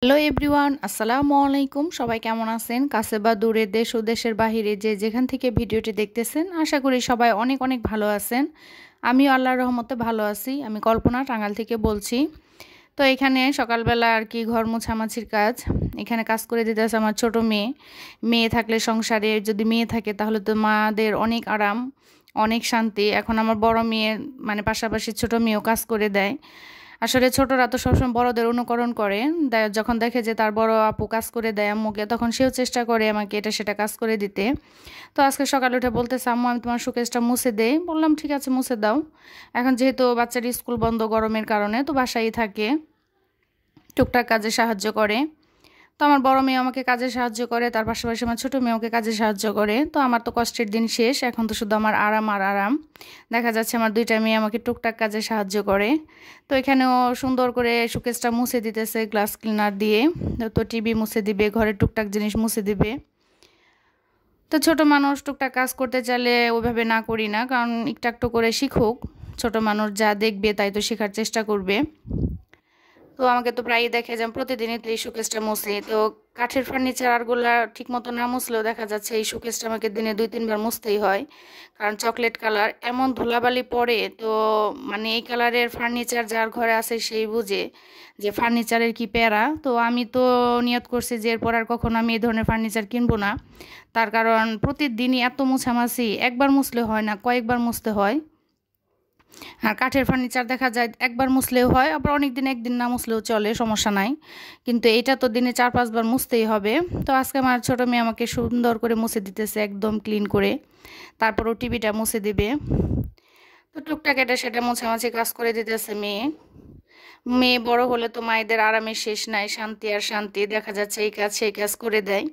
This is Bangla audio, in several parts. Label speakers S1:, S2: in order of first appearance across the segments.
S1: হ্যালো এভরিওয়ান, আসসালামু আলাইকুম। সবাই কেমন আছেন? কাছে বা দূরে, দেশ ও দেশের বাহিরে যে যেখান থেকে ভিডিওটি দেখতেছেন, আশা করি সবাই অনেক অনেক ভালো আছেন। আমিও আল্লাহর রহমতে ভালো আছি। আমি কল্পনা, টাঙ্গাইল থেকে বলছি। তো এখানে সকালবেলা আর কি ঘর মোছামাছির কাজ। এখানে কাজ করে দিতেছে আমার ছোট মেয়ে। মেয়ে থাকলে সংসারে যদি মেয়ে থাকে তাহলে তো মাদের অনেক আরাম, অনেক শান্তি। এখন আমার বড় মেয়ের মানে পাশাপাশি ছোট মেয়েও কাজ করে দেয়। আসলে ছোটরা তো সবসময় বড়দের অনুকরণ করে। যখন দেখে যে তার বড় আপু কাজ করে দেয় আম্মুকে, তখন সেও চেষ্টা করে আমাকে এটা সেটা কাজ করে দিতে। তো আজকে সকালে উঠে বলতেছে, আম্মু আমি তোমার শোকেসটা মুছে দেই। বললাম ঠিক আছে, মুছে দাও। এখন যেহেতু বাচ্চার স্কুল বন্ধ গরমের কারণে, তো বাসায় থাকে, টুকটাক কাজে সাহায্য করে। তো আমার বড় মেয়ে আমাকে কাজে সাহায্য করে, তার পাশাপাশি আমার ছোটো মেয়েকে কাজে সাহায্য করে। তো আমার তো কষ্টের দিন শেষ, এখন তো শুধু আমার আরাম আর আরাম। দেখা যাচ্ছে আমার দুইটা মেয়ে আমাকে টুকটাক কাজে সাহায্য করে। তো এখানেও সুন্দর করে শোকেসটা মুছে দিতেছে গ্লাস ক্লিনার দিয়ে। তো টিভি মুছে দিবে, ঘরের টুকটাক জিনিস মুছে দিবে। তো ছোট মানুষ টুকটাক কাজ করতে চাইলে ওইভাবে না করি না, কারণ একটু একটু করে শিখুক। ছোট মানুষ যা দেখবে তাই তো শেখার চেষ্টা করবে। তো আমাকে তো প্রায়ই দেখে যে আমি প্রতিদিনই তো এই শোকেসটা মুছি। তো কাঠের ফার্নিচার আরগুলা ঠিক মতো না মুছলেও দেখা যাচ্ছে এই শোকেসটা আমাকে দিনে 2-3 বার মুছতেই হয়। কারণ চকলেট কালার এমন ধুলাবালি পড়ে, তো মানে এই কালারের ফার্নিচার যার ঘরে আছে সেই বুঝে যে ফার্নিচারের কি প্যারা। তো আমি তো নিয়ত করছি যে এরপর আর কখনো আমি এই ধরনের ফার্নিচার কিনবো না। তার কারণ প্রতিদিনই এত মোছামাছি, একবার মুছলে হয় না, কয়েকবার মুছতে হয়। আর কাঠের ফার্নিচার দেখা যায় একবার মুছলেও হয়, আবার অনেক দিন একদিন না মুছলেও চলে, সমস্যা নাই। কিন্তু এটা তো দিনে 4-5 বার মুছতেই হবে। তো আজকে আমার ছোটো মেয়ে আমাকে সুন্দর করে মুছে দিতেছে, একদম ক্লিন করে। তারপরও টিভিটা মুছে দিবে। তো টুকটাক এটা সেটা মোছামাছি কাজ করে দিতেছে মেয়ে। মেয়ে বড় হলে তো মায়েদের আরামের শেষ নাই, শান্তি আর শান্তি। দেখা যাচ্ছে এই কাজ সেই কাজ করে দেয়।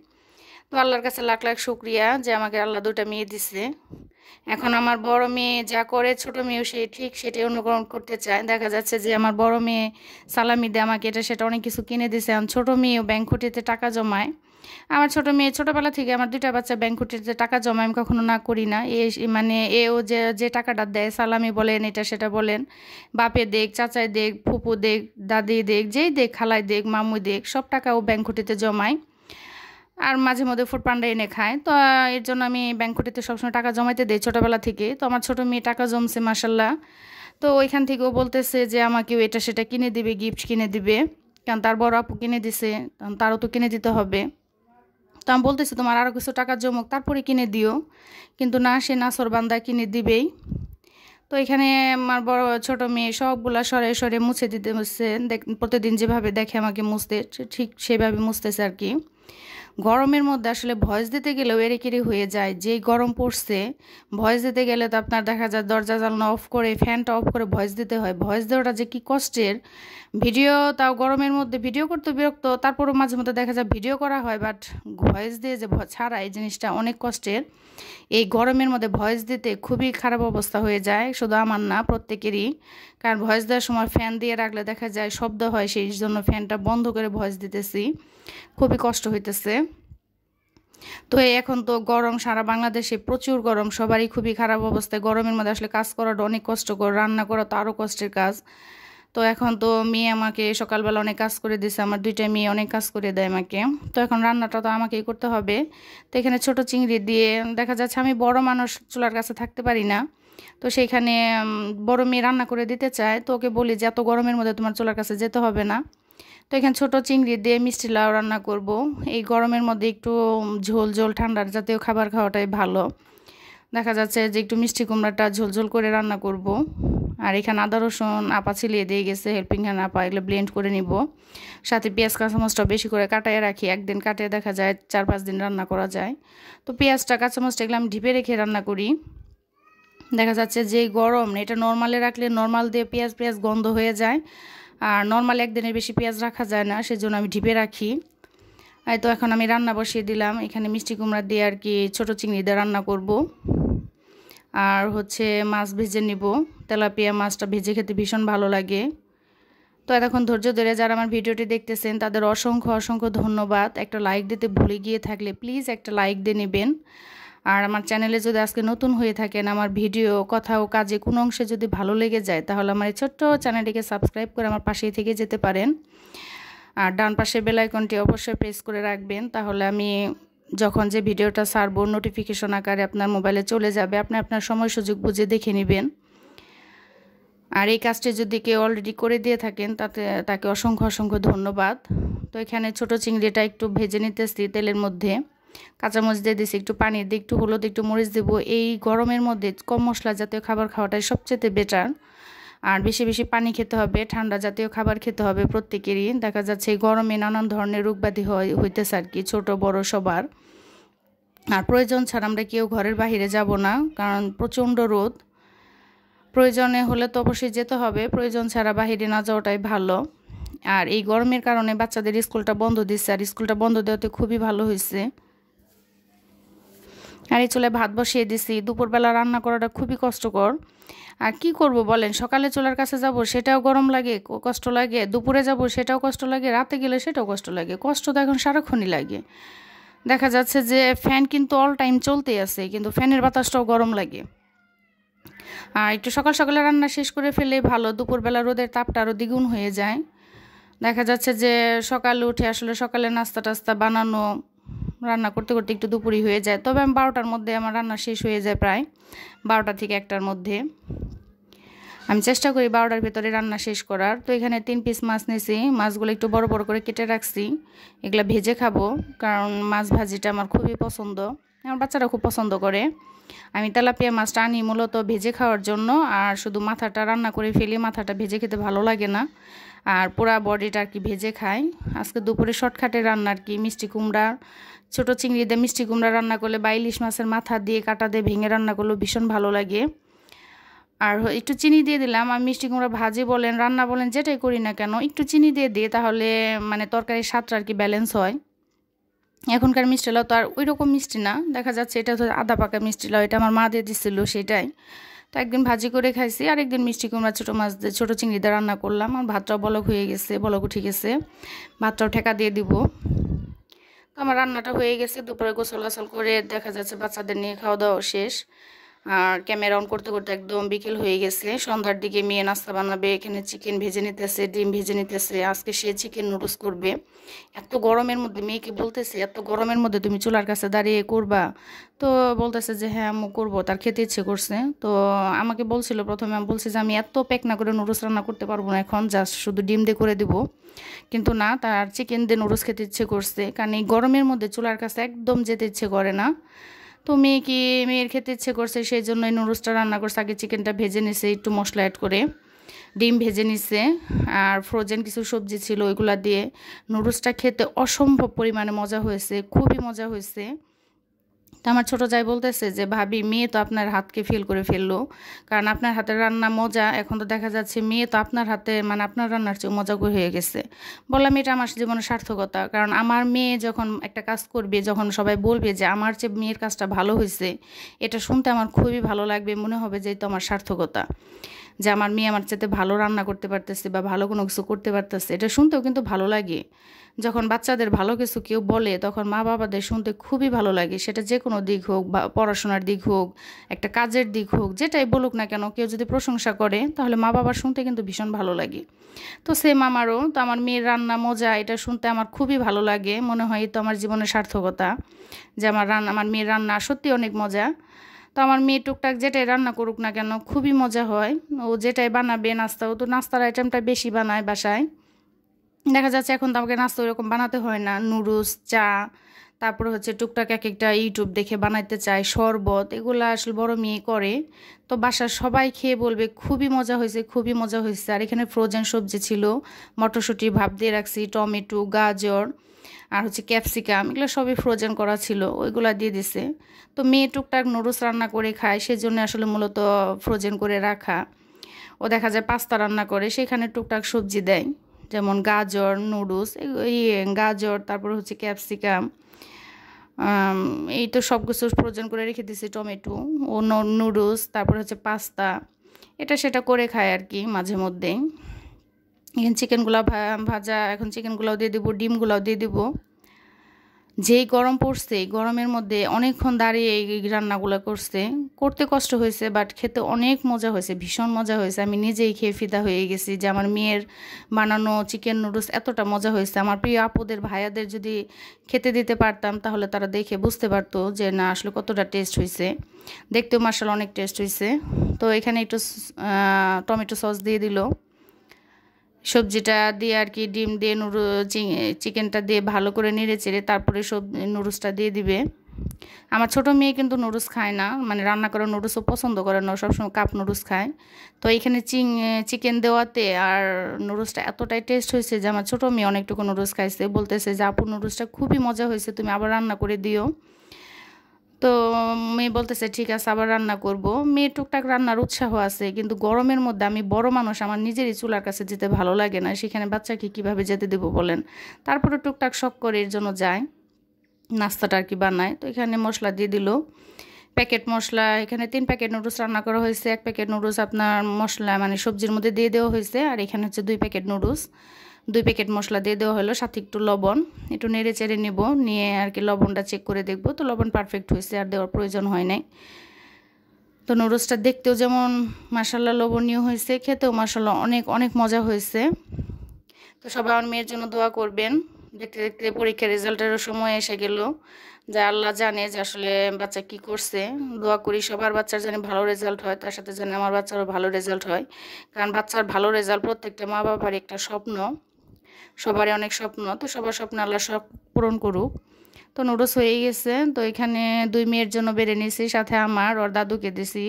S1: তো আল্লাহর কাছে লাখ লাখ শুক্রিয়া যে আমাকে আল্লাহ দুটা মেয়ে দিছে। এখন আমার বড় মেয়ে যা করে ছোট মেয়েও সেই ঠিক সেটাই অনুকরণ করতে চায়। দেখা যাচ্ছে যে আমার বড় মেয়ে সালামি দিয়ে আমাকে এটা সেটা অনেক কিছু কিনে দিছে। এখন ছোট মেয়েও ব্যাংকুটিতে টাকা জমায়। আমার ছোট মেয়ে ছোটবেলা থেকে, আমার দুইটা বাচ্চা ব্যাংকুটিতে টাকা জমায়, আমি কখনো না করি না। মানে এও যে যে টাকাটা দেয়, সালামি বলেন এটা সেটা বলেন, বাপে দেখ, চাচাই দেখ, ফুপু দেখ, দাদি দেখ, যেই দেখ, খালাই দেখ, মামু দেখ, সব টাকা ও ব্যাংকুটিতে জমায়। আর মাঝে মধ্যে ফুড পান্ডা এনে খায়। তো এর জন্য আমি ব্যাংকটিতে সবসময় টাকা জমাইতে দেই ছোটোবেলা থেকে। তো আমার ছোটো মেয়ে টাকা জমছে মাসাল্লাহ। তো ওইখান থেকেও বলতেছে যে আমাকেও এটা সেটা কিনে দিবে, গিফট কিনে দিবে। কারণ তার বড় আপু কিনে দিছে, তখন তারও তো কিনে দিতে হবে। তো আমি বলতেছি তোমার আরও কিছু টাকা জমুক তারপরে কিনে দিও। কিন্তু না, সে নাসর বান্দা কিনে দিবেই। তো এখানে আমার বড় ছোট মেয়ে সবগুলা সরে সরে মুছে দিতে হচ্ছে। প্রতিদিন যেভাবে দেখে আমাকে মুছতে, ঠিক সেভাবে মুছতেছে আর কি। গরমের মধ্যে আসলে ভয়েস দিতে গেলেও এড়িকেড়ি হয়ে যায়, যেই গরম পড়ছে। ভয়েস দিতে গেলে তো আপনার দেখা যায় দরজা জানলা অফ করে, ফ্যানটা অফ করে ভয়েস দিতে হয়। ভয়েস দেওয়াটা যে কি কষ্টের। ভিডিও তাও গরমের মধ্যে ভিডিও করতে বিরক্ত, তারপরও মাঝে মধ্যে দেখা যায় ভিডিও করা হয়, বাট ভয়েস দিয়ে যে ছাড়া এই জিনিসটা অনেক কষ্টের। এই গরমের মধ্যে ভয়েস দিতে খুবই খারাপ অবস্থা হয়ে যায়, শুধু আমার না, প্রত্যেকেরই। কারণ ভয়েস দেওয়ার সময় ফ্যান দিয়ে রাখলে দেখা যায় শব্দ হয়, সেই জন্য ফ্যানটা বন্ধ করে ভয়েস দিতেছি। খুবই কষ্ট হইতেছে। তো এখন তো গরম, সারা বাংলাদেশে প্রচুর গরম, সবারই খুবই খারাপ অবস্থায়। গরমের মধ্যে আসলে কাজ করাটা অনেক কষ্টকর, রান্না করা তো আরও কষ্টের কাজ। তো এখন তো মেয়ে আমাকে সকালবেলা অনেক কাজ করে দিছে, আমার দুইটা মেয়ে অনেক কাজ করে দেয় আমাকে। তো এখন রান্নাটা তো আমাকেই করতে হবে। তো এখানে ছোট চিংড়ি দিয়ে দেখা যাচ্ছে আমি বড় মানুষ চুলার কাছে থাকতে পারি না। তো সেইখানে বড় মেয়ে রান্না করে দিতে চায়, তো ওকে বলি যে এত গরমের মধ্যে তোমার চুলার কাছে যেতে হবে না। তো এখানে ছোট চিংড়ি দিয়ে মিষ্টি লাউ রান্না করব। এই গরমের মধ্যে একটু ঝোল ঝোল ঠান্ডার জাতীয় খাবার খাওয়াটাই ভালো। দেখা যাচ্ছে যে একটু মিষ্টি কুমড়াটা ঝোল ঝোল করে রান্না করব। আর এখানে আদা রসুন আপা ছিলিয়ে দিয়ে গেছে, হেল্পিং হ্যান্ড আপা, এগুলো ব্লেন্ড করে নিব। সাথে পেঁয়াজ কাঁচামরিচটা বেশি করে কাটায় রাখি, একদিন কাটিয়ে দেখা যায় 4-5 দিন রান্না করা যায়। তো পেঁয়াজটা কাঁচামরিচটা এগুলো আমি ঢিপে রেখে রান্না করি। দেখা যাচ্ছে যে গরম, এটা নর্মালে রাখলে নর্মাল দিয়ে পেঁয়াজ পেঁয়াজ গন্ধ হয়ে যায়। আর নর্মাল একদিনের বেশি পেঁয়াজ রাখা যায় না, সেজন্য আমি ঢিপে রাখি। তো এখন আমি রান্না বসিয়ে দিলাম। এখানে মিষ্টি কুমড়া দিয়ে আর কি ছোটো চিংড়ি দিয়ে রান্না করব। আর হচ্ছে মাছ ভেজে নিব। তেলাপিয়া মাছটা ভেজে খেতে ভীষণ ভালো লাগে। তো এতক্ষণ ধৈর্য ধরে যারা আমার ভিডিওটি দেখতেছেন তাদের অসংখ্য অসংখ্য ধন্যবাদ। একটা লাইক দিতে ভুলে গিয়ে থাকলে প্লিজ একটা লাইক দিয়ে নেবেন। আর আমার চ্যানেলে যদি আজকে নতুন হয়ে থাকেন, আমার ভিডিও, কথা ও কাজে কোনো অংশে যদি ভালো লেগে যায়, তাহলে আমার এই ছোট্ট চ্যানেলটিকে সাবস্ক্রাইব করে আমার পাশেই থেকে যেতে পারেন। আর ডান পাশে বেল আইকনটি অবশ্যই প্রেস করে রাখবেন, তাহলে আমি যখন যে ভিডিওটা ছাড়বো নোটিফিকেশন আকারে আপনার মোবাইলে চলে যাবে, আপনি আপনার সময় সুযোগ বুঝে দেখে নেবেন। আর এই কাজটি যদি কেউ অলরেডি করে দিয়ে থাকেন তাকে অসংখ্য অসংখ্য ধন্যবাদ। তো এখানে ছোট চিংড়িটা একটু ভেজে নিতেছি তেলের মধ্যে, কাঁচামরিচ দিয়ে দিছি, একটু পানি দিয়ে একটু হলুদ একটু মরিচ দেবো। এই গরমের মধ্যে কম মশলা জাতীয় খাবার খাওয়াটাই সবচেয়ে বেটার। আর বেশি বেশি পানি খেতে হবে, ঠান্ডা জাতীয় খাবার খেতে হবে প্রত্যেকেরই। দেখা যাচ্ছে এই গরমে নানান ধরনের রোগব্যাধি হইতেছে আর কি, ছোট বড় সবার। আর প্রয়োজন ছাড়া আমরা কেউ ঘরের বাহিরে যাব না, কারণ প্রচণ্ড রোদ। প্রয়োজনে হলে তো অবশ্যই যেতে হবে, প্রয়োজন ছাড়া বাহিরে না যাওয়াটাই ভালো। আর এই গরমের কারণে বাচ্চাদের স্কুলটা বন্ধ দিচ্ছে, আর স্কুলটা বন্ধ দেওয়াতে খুবই ভালো হয়েছে। আর এই চুলায় ভাত বসিয়ে দিছি। দুপুরবেলা রান্না করাটা খুবই কষ্টকর। আর কি করব বলেন, সকালে চুলার কাছে যাব সেটাও গরম লাগে, কষ্ট লাগে, দুপুরে যাব সেটাও কষ্ট লাগে, রাতে গেলে সেটাও কষ্ট লাগে। কষ্ট তো এখন সারাক্ষণই লাগে। দেখা যাচ্ছে যে ফ্যান কিন্তু অল টাইম চলতেই আছে, কিন্তু ফ্যানের বাতাসটাও গরম লাগে। আর একটু সকাল সকালে রান্না শেষ করে ফেলে ভালো, দুপুরবেলা রোদের তাপটা আরও দ্বিগুণ হয়ে যায়। দেখা যাচ্ছে যে সকালে উঠে আসলে সকালে নাস্তা টাস্তা বানানো, রান্না করতে করতে একটু দুপুরই হয়ে যায়। তবে আমি 12টার মধ্যে আমার রান্না শেষ হয়ে যায়, প্রায় 12টা থেকে 1টার মধ্যে। আমি চেষ্টা করি 12টার ভেতরে রান্না শেষ করার। তো এখানে 3 পিস মাছ নিয়েছি, মাছগুলো একটু বড় বড় করে কেটে রাখছি, এগুলো ভেজে খাবো, কারণ মাছ ভাজিটা আমার খুবই পছন্দ, আমার বাচ্চারা খুব পছন্দ করে। আমি তেলাপিয়া মাছটা আনি মূলত ভেজে খাওয়ার জন্য, আর শুধু মাথাটা রান্না করে ফেলি, মাথাটা ভেজে খেতে ভালো লাগে না, আর পুরা বডিটা আর কি ভেজে খাই। আজকে দুপুরে শর্টকাটে রান্না আর কি, মিষ্টি কুমড়া, ছোটো চিংড়ি দিয়ে মিষ্টি কুমড়া রান্না করলে বা ইলিশ মাছের মাথা দিয়ে কাটা দিয়ে ভেঙে রান্না করলেও ভীষণ ভালো লাগে। আর একটু চিনি দিয়ে দিলাম। আমি মিষ্টি কুমড়া ভাজি বলেন রান্না বলেন যেটাই করি না কেন একটু চিনি দিয়ে দিই, তাহলে মানে তরকারির স্বাদটা আর কি ব্যালেন্স হয়। এখনকার মিষ্টি লাউ তো আর ওই রকম মিষ্টি না, দেখা যাচ্ছে এটা তো আধা পাকা মিষ্টি লাউ, এটা আমার মা দিয়ে দিচ্ছিল সেটাই। তো একদিন ভাজি করে খাইছি, আর একদিন মিষ্টি কুমড়া ছোটো মাছ দিয়ে ছোটো চিংড়ি দিয়ে রান্না করলাম। আর ভাতটাও বলক হয়ে গেছে, বলক উঠে গেছে, ভাতটাও ঠেকা দিয়ে দিব। তো আমার রান্নাটা হয়ে গেছে, দুপুরে গোসল গাছল করে দেখা যাচ্ছে বাচ্চাদের নিয়ে খাওয়া দাওয়া শেষ। আর ক্যামেরা অন করতে করতে একদম বিকেল হয়ে গেছে। সন্ধ্যার দিকে মেয়ে নাস্তা বানাবে, এখানে চিকেন ভেজে নিতেছে, ডিম ভেজে নিতেছে। আজকে সে চিকেন নুডলস করবে। এত গরমের মধ্যে মেয়েকে বলতেছে, এত গরমের মধ্যে তুমি চুলার কাছে দাঁড়িয়ে করবা? তো বলতেছে যে হ্যাঁ আম্মু করবো, তার খেতে ইচ্ছে করছে। তো আমাকে বলছিল প্রথমে, আমি বলছি যে আমি এত প্যাক না করে নুডলস রান্না করতে পারবো না এখন, জাস্ট শুধু ডিম দিয়ে করে দেবো। কিন্তু না, তার চিকেন দিয়ে নুডলস খেতে ইচ্ছে করছে, কারণ এই গরমের মধ্যে চুলার কাছে একদম যেতে ইচ্ছে করে না। তো মেয়ের খেতে ইচ্ছে করছে, সেই জন্য এই নুডলসটা রান্না করছে। আগে চিকেনটা ভেজে নিছে একটু মশলা অ্যাড করে, ডিম ভেজে নিছে, আর ফ্রোজেন কিছু সবজি ছিল ওইগুলা দিয়ে নুডলসটা খেতে অসম্ভব পরিমাণে মজা হয়েছে, খুবই মজা হয়েছে। তো আমার ছোটো জাই বলতেছে যে ভাবি মেয়ে তো আপনার হাতকে ফেল করে ফেললো, কারণ আপনার হাতের রান্না মজা, এখন তো দেখা যাচ্ছে মেয়ে তো আপনার হাতে মানে আপনার রান্নার চেয়ে মজা হয়ে গেছে। বললাম এটা আমার জীবনের সার্থকতা, কারণ আমার মেয়ে যখন একটা কাজ করবে, যখন সবাই বলবে যে আমার চেয়ে মেয়ের কাজটা ভালো হয়েছে, এটা শুনতে আমার খুবই ভালো লাগবে, মনে হবে যে তো আমার সার্থকতা, যে আমার মেয়ে আমার চেয়ে ভালো রান্না করতে পারতেছে বা ভালো কোনো কিছু করতে পারতেছে। এটা শুনতেও কিন্তু ভালো লাগে। যখন বাচ্চাদের ভালো কিছু কেউ বলে তখন মা বাবাদের শুনতে খুবই ভালো লাগে, সেটা যে কোনো দিক হোক, বা পড়াশোনার দিক হোক, একটা কাজের দিক হোক, যেটাই বলুক না কেন, কেউ যদি প্রশংসা করে তাহলে মা বাবার শুনতে কিন্তু ভীষণ ভালো লাগে। তো সেম আমারও, তো আমার মেয়ের রান্না মজা এটা শুনতে আমার খুবই ভালো লাগে, মনে হয় তো আমার জীবনের সার্থকতা, যে আমার মেয়ের রান্না সত্যি অনেক মজা। তো আমার মেয়ে টুকটাক যেটাই রান্না করুক না কেন খুবই মজা হয়। ও যেটাই বানাবে নাস্তাও, তো নাস্তার আইটেমটা বেশি বানায় বাসায়। দেখা যাচ্ছে এখন তো আমাকে নাস্তা ওইরকম বানাতে হয় না, নুডলস, চা, তারপরে হচ্ছে টুকটাক এক একটা ইউটিউব দেখে বানাইতে চাই, শরবত, এগুলো আসলে বড় মেয়ে করে। তো বাসার সবাই খেয়ে বলবে খুবই মজা হয়েছে, খুবই মজা হয়েছে। আর এখানে ফ্রোজেন সবজি ছিল, মটরশুঁটি ভাপ দিয়ে রাখছি, টমেটো, গাজর, আর হচ্ছে ক্যাপসিকাম, এগুলো সবই ফ্রোজেন করা ছিল, ওইগুলা দিয়ে দিছে। তো মেয়ে টুকটাক নুডলস রান্না করে খায়, সেজন্য আসলে মূলত ফ্রোজেন করে রাখা। ও দেখা যায় পাস্তা রান্না করে, সেখানে টুকটাক সবজি দেয়, যেমন গাজর, নুডলস, গাজর, তারপর হচ্ছে ক্যাপসিকাম, এই তো সব কিছু ফ্রোজেন করে রেখে দিয়েছি, টমেটো ও নুডলস, তারপর হচ্ছে পাস্তা, এটা সেটা করে খায় আর কি মাঝে মধ্যেই। এখন চিকেনগুলো ভাজা, এখন চিকেনগুলোও দিয়ে দেবো, ডিমগুলোও দিয়ে দেবো। যেই গরম পড়ছে এই গরমের মধ্যে অনেকক্ষণ দাঁড়িয়ে এই রান্নাগুলো করতে কষ্ট হয়েছে, বাট খেতে অনেক মজা হয়েছে, ভীষণ মজা হয়েছে। আমি নিজেই খেয়ে ফিদা হয়ে গেছি যে আমার মেয়ের বানানো চিকেন নুডলস এতটা মজা হয়েছে। আমার প্রিয় আপুদের ভাইয়াদের যদি খেতে দিতে পারতাম তাহলে তারা দেখে বুঝতে পারতো যে না আসলে কতটা টেস্ট হয়েছে। দেখতেও মার্শাল অনেক টেস্ট হয়েছে। তো এখানে একটু টমেটো সস দিয়ে দিল, সবজিটা দিয়ে আর কি, ডিম দিয়ে চিকেনটা দিয়ে ভালো করে নেড়ে চেড়ে তারপরে নুডলসটা দিয়ে দিবে। আমার ছোটো মেয়ে কিন্তু নুডলস খায় না, মানে রান্না করা নুডলসও পছন্দ করে না, সবসময় কাপ নুডলস খায়। তো এইখানে চিকেন দেওয়াতে আর নুডলসটা এতটাই টেস্ট হয়েছে যে আমার ছোটো মেয়ে অনেকটুকু নুডলস খাইছে, বলতেছে যে আপু নুডলসটা খুবই মজা হয়েছে, তুমি আবার রান্না করে দিও। তো মেয়ে বলতেছে ঠিক আছে আবার রান্না করব। মেয়ে টুকটাক রান্নার উৎসাহ আছে, কিন্তু গরমের মধ্যে আমি বড় মানুষ, আমার নিজেরই চুলার কাছে যেতে ভালো লাগে না, সেখানে বাচ্চাকে কিভাবে যেতে দেবো বলেন। তারপরে টুকটাক শখ করে এর জন্য যায়, নাস্তাটা আর কি বানায়। তো এখানে মশলা দিয়ে দিল, প্যাকেট মশলা। এখানে 3 প্যাকেট নুডলস রান্না করা হয়েছে। 1 প্যাকেট নুডলস আপনার মশলা মানে সবজির মধ্যে দিয়ে দেওয়া হয়েছে, আর এখানে হচ্ছে 2 প্যাকেট নুডলস, 2 প্যাকেট মশলা দিয়ে দেওয়া হলো, সাথে একটু লবণ, একটু নেড়ে চেড়ে নেব, নিয়ে আর কি লবণটা চেক করে দেখব। তো লবণ পারফেক্ট হয়েছে, আর দেওয়ার প্রয়োজন হয় নাই। তো নুডলসটা দেখতেও যেমন মাশাল্লাহ লবণীয় হয়েছে, খেতেও মাশাল্লাহ অনেক অনেক মজা হয়েছে। তো সবাই আমার মেয়ের জন্য দোয়া করবেন। দেখতে দেখতে পরীক্ষার রেজাল্টেরও সময় এসে গেল, যা আল্লাহ জানে যে আসলে বাচ্চা কি করছে। দোয়া করি সবার বাচ্চার যেন ভালো রেজাল্ট হয়, তার সাথে যেন আমার বাচ্চারও ভালো রেজাল্ট হয়, কারণ বাচ্চার ভালো রেজাল্ট প্রত্যেকটা মা বাবার একটা স্বপ্ন, সবারই অনেক স্বপ্ন। তো সবার স্বপ্ন আল্লাহ সব পূরণ করুক। তো নুডলস হয়ে গেছে। তো এখানে 2 মেয়ের জন্য বেড়ে নিয়েছি, সাথে আমার ওর দাদুকে দিছি,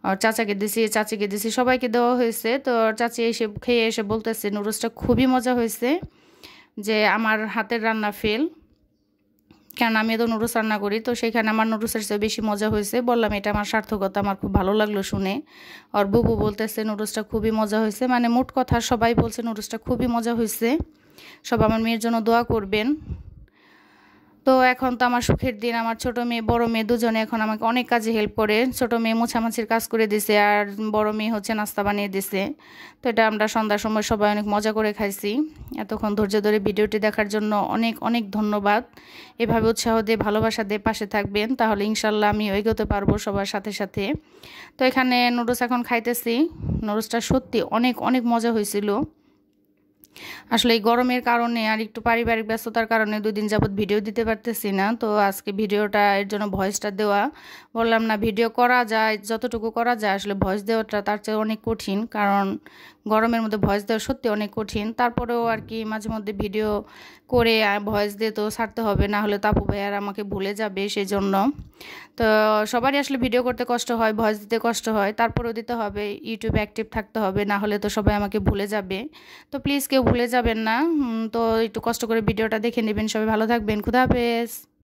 S1: আর চাচাকে দিছি, চাচিকে দিছি, সবাইকে দেওয়া হয়েছে। তো চাচি এসে খেয়ে এসে বলতেছে নুডলসটা খুবই মজা হয়েছে, যে আমার হাতের রান্না ফেল, কারণ আমি তো নুডলস রান্না করি, তো সেখানে আমার নুডলসের চেয়ে বেশি মজা হয়েছে। বললাম এটা আমার সার্থকতা, আমার খুব ভালো লাগলো শুনে। আর বুবু বলতেছে নুডলসটা খুবই মজা হয়েছে, মানে মোট কথা সবাই বলছে নুডলসটা খুবই মজা হয়েছে। সব আমার মেয়ের জন্য দোয়া করবেন। তো এখন তো আমার সুখের দিন, আমার ছোট মেয়ে বড় মেয়ে দুজনে এখন আমাকে অনেক কাজে হেল্প করে। ছোট মেয়ে মোছামাছির কাজ করে দিছে, আর বড় মেয়ে হচ্ছে নাস্তা বানিয়ে দিছে। তো এটা আমরা সন্ধ্যার সময় সবাই অনেক মজা করে খাইছি। এতক্ষণ ধৈর্য ধরে ভিডিওটি দেখার জন্য অনেক অনেক ধন্যবাদ। এভাবে উৎসাহ দিয়ে ভালোবাসা দিয়ে পাশে থাকবেন, তাহলে ইনশাল্লাহ আমি এগোতে পারবো সবার সাথে সাথে। তো এখানে নুডলস এখন খাইতেছি। নুডলসটা সত্যি অনেক অনেক মজা হয়েছিল। আসলে এই গরমের কারণে আর একটু পারিবারিক ব্যস্ততার কারণে 2 দিন যাবত ভিডিও দিতে পারতেছি না। তো আজকে ভিডিওটা এর জন্য ভয়েসটা দেওয়া। বললাম না ভিডিও করা যায়, যতটুকু করা যায়, আসলে ভয়েস দেওয়াটা তার চেয়ে অনেক কঠিন, কারণ গরমের মধ্যে ভয়েস দেওয়া সত্যি অনেক কঠিন। তারপরেও আর কি মাঝে মধ্যে ভিডিও করে ভয়েস দিয়ে তো ছাড়তে হবে, না হলে তো আপু ভাই আর আমাকে ভুলে যাবে, সেই জন্য। তো সবারই আসলে ভিডিও করতে কষ্ট হয়, ভয়েস দিতে কষ্ট হয়, তারপরেও দিতে হবে, ইউটিউবে অ্যাক্টিভ থাকতে হবে, না হলে তো সবাই আমাকে ভুলে যাবে। তো প্লিজ কেউ ভুলে যাবেন না। তো একটু কষ্ট করে ভিডিওটা দেখে নেবেন। সবাই ভালো থাকবেন। খুদা হাফেজ।